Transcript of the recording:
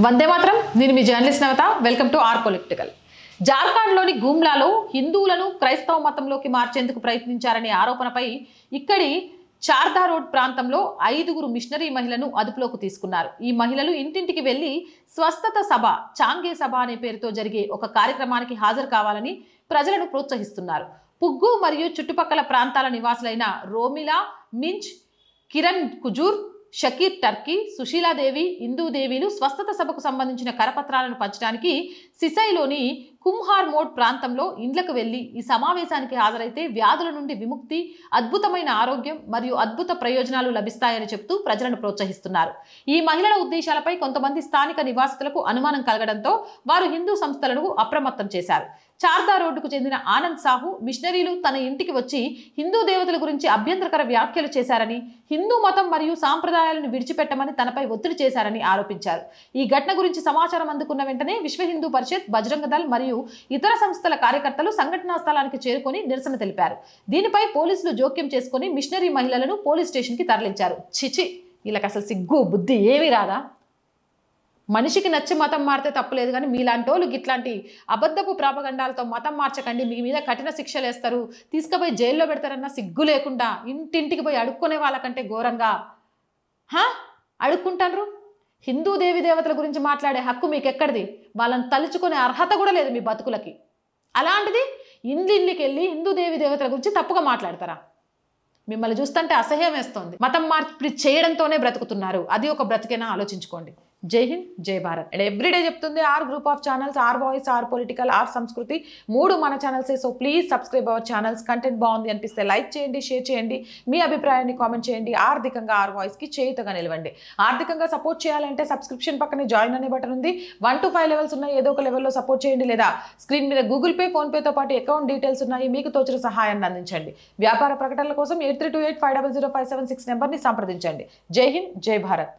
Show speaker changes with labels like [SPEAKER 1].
[SPEAKER 1] వందే మాత్రం. నేను మీ journalist Navata. Welcome to our political. జార్ఖండ్లోని గుమ్లాలో హిందువులను క్రైస్తవ మతంలోకి మార్చేందుకు ప్రయత్నించారనే ఆరోపణపై ఇక్కడి చార్దా రోడ్ ప్రాంతంలో 5గురు మిషనరీ మహిళలను అదుపులోకి తీసుకున్నారు. ఈ మహిళలు ఇంటింటికి వెళ్లి స్వస్థత సభ, చాంగే సభ అనే పేరుతో జరిగే ఒక కార్యక్రమానికి హాజరు కావాలని ప్రజలను ప్రోత్సహిస్తున్నారు. పుగ్గు మరియు చుట్టుపక్కల ప్రాంతాల నివాసులైన రోమిలా మించ్, కిరణ్ కుజూర్, షకీర్ టర్కీ, సుశీలాదేవి, ఇందూదేవిలు స్వస్థత సభకు సంబంధించిన కరపత్రాలను పంచడానికి సిసైలోని కుంహార్ మోడ్ ప్రాంతంలో ఇండ్లకు వెళ్లి ఈ సమావేశానికి హాజరైతే వ్యాధుల నుండి విముక్తి, అద్భుతమైన ఆరోగ్యం మరియు అద్భుత ప్రయోజనాలు లభిస్తాయని చెబుతూ ప్రజలను ప్రోత్సహిస్తున్నారు. ఈ మహిళల ఉద్దేశాలపై కొంతమంది స్థానిక నివాసితులకు అనుమానం కలగడంతో వారు హిందూ సంస్థలను అప్రమత్తం చేశారు. చార్దా రోడ్డుకు చెందిన ఆనంద్ సాహు మిషనరీలు తన ఇంటికి వచ్చి హిందూ దేవతల గురించి అభ్యంతరకర వ్యాఖ్యలు చేశారని, హిందూ మతం మరియు సాంప్రదాయాలను విడిచిపెట్టమని తనపై ఒత్తిడి చేశారని ఆరోపించారు. ఈ ఘటన గురించి సమాచారం అందుకున్న వెంటనే విశ్వ హిందూ పరిషత్, బజరంగ దళ్ మరియు ఇతర సంస్థల కార్యకర్తలు సంఘటనా స్థలానికి చేరుకొని నిరసన తెలిపారు. దీనిపై పోలీసులు జోక్యం చేసుకుని మిషనరీ మహిళలను పోలీస్ స్టేషన్ కి తరలించారు. చిచి, వీళ్ళకి అసలు సిగ్గు బుద్ధి ఏమీ రాదా? మనిషికి నచ్చి మతం మారితే తప్పులేదు, కానీ మీలాంటి వాళ్ళు ఇట్లాంటి అబద్ధపు ప్రాపగండాలతో మతం మార్చకండి, మీ మీద కఠిన శిక్షలు వేస్తారు, తీసుకుపోయి జైల్లో పెడతారన్న సిగ్గు లేకుండా ఇంటింటికి పోయి అడుక్కునే వాళ్ళకంటే ఘోరంగా అడుక్కుంటారు. హిందూ దేవి దేవతల గురించి మాట్లాడే హక్కు మీకు ఎక్కడిది? వాళ్ళని తలుచుకునే అర్హత కూడా లేదు మీ బతుకులకి. అలాంటిది ఇండ్లికి వెళ్ళి హిందూ దేవి దేవతల గురించి తప్పుగా మాట్లాడతారా? మిమ్మల్ని చూస్తుంటే అసహ్యం వేస్తోంది. మతం మార్పిడి చేయడంతోనే బ్రతుకుతున్నారు. అది ఒక బ్రతికేనా? ఆలోచించుకోండి. జై హింద్, జై భారత్. అండ్ ఎవ్రీడే చెప్తుంది our group of channels, our voice, our political, our Sanskriti, 3 మన ఛానల్సే. So please subscribe our channels. Content బాగుంది అనిపిస్తే లైక్ చేయండి, షేర్ చేయండి, మీ అభిప్రాయాన్ని కామెంట్ చేయండి. ఆర్థికంగా ఆర్ వాయిస్కి చేయుతగా నిలవండి. ఆర్థికంగా సపోర్ట్ చేయాలంటే సబ్స్క్రిప్షన్ పక్కనే జాయిన్ అనే బటన్ ఉంది. 1 to 5 లెవెల్స్ ఉన్నాయి. ఏదో ఒక లెవెల్లో సపోర్ట్ చేయండి, లేదా స్క్రీన్ మీద గూగుల్ పే, ఫోన్పేతో పాటు అకౌంట్ డీటెయిల్స్ ఉన్నాయి. మీకు తోచిన సహాయాన్ని అందించండి. వ్యాపార ప్రకటనల కోసం 8328500576 నెంబర్ని సంప్రదించండి. జై హింద్, జై భారత్.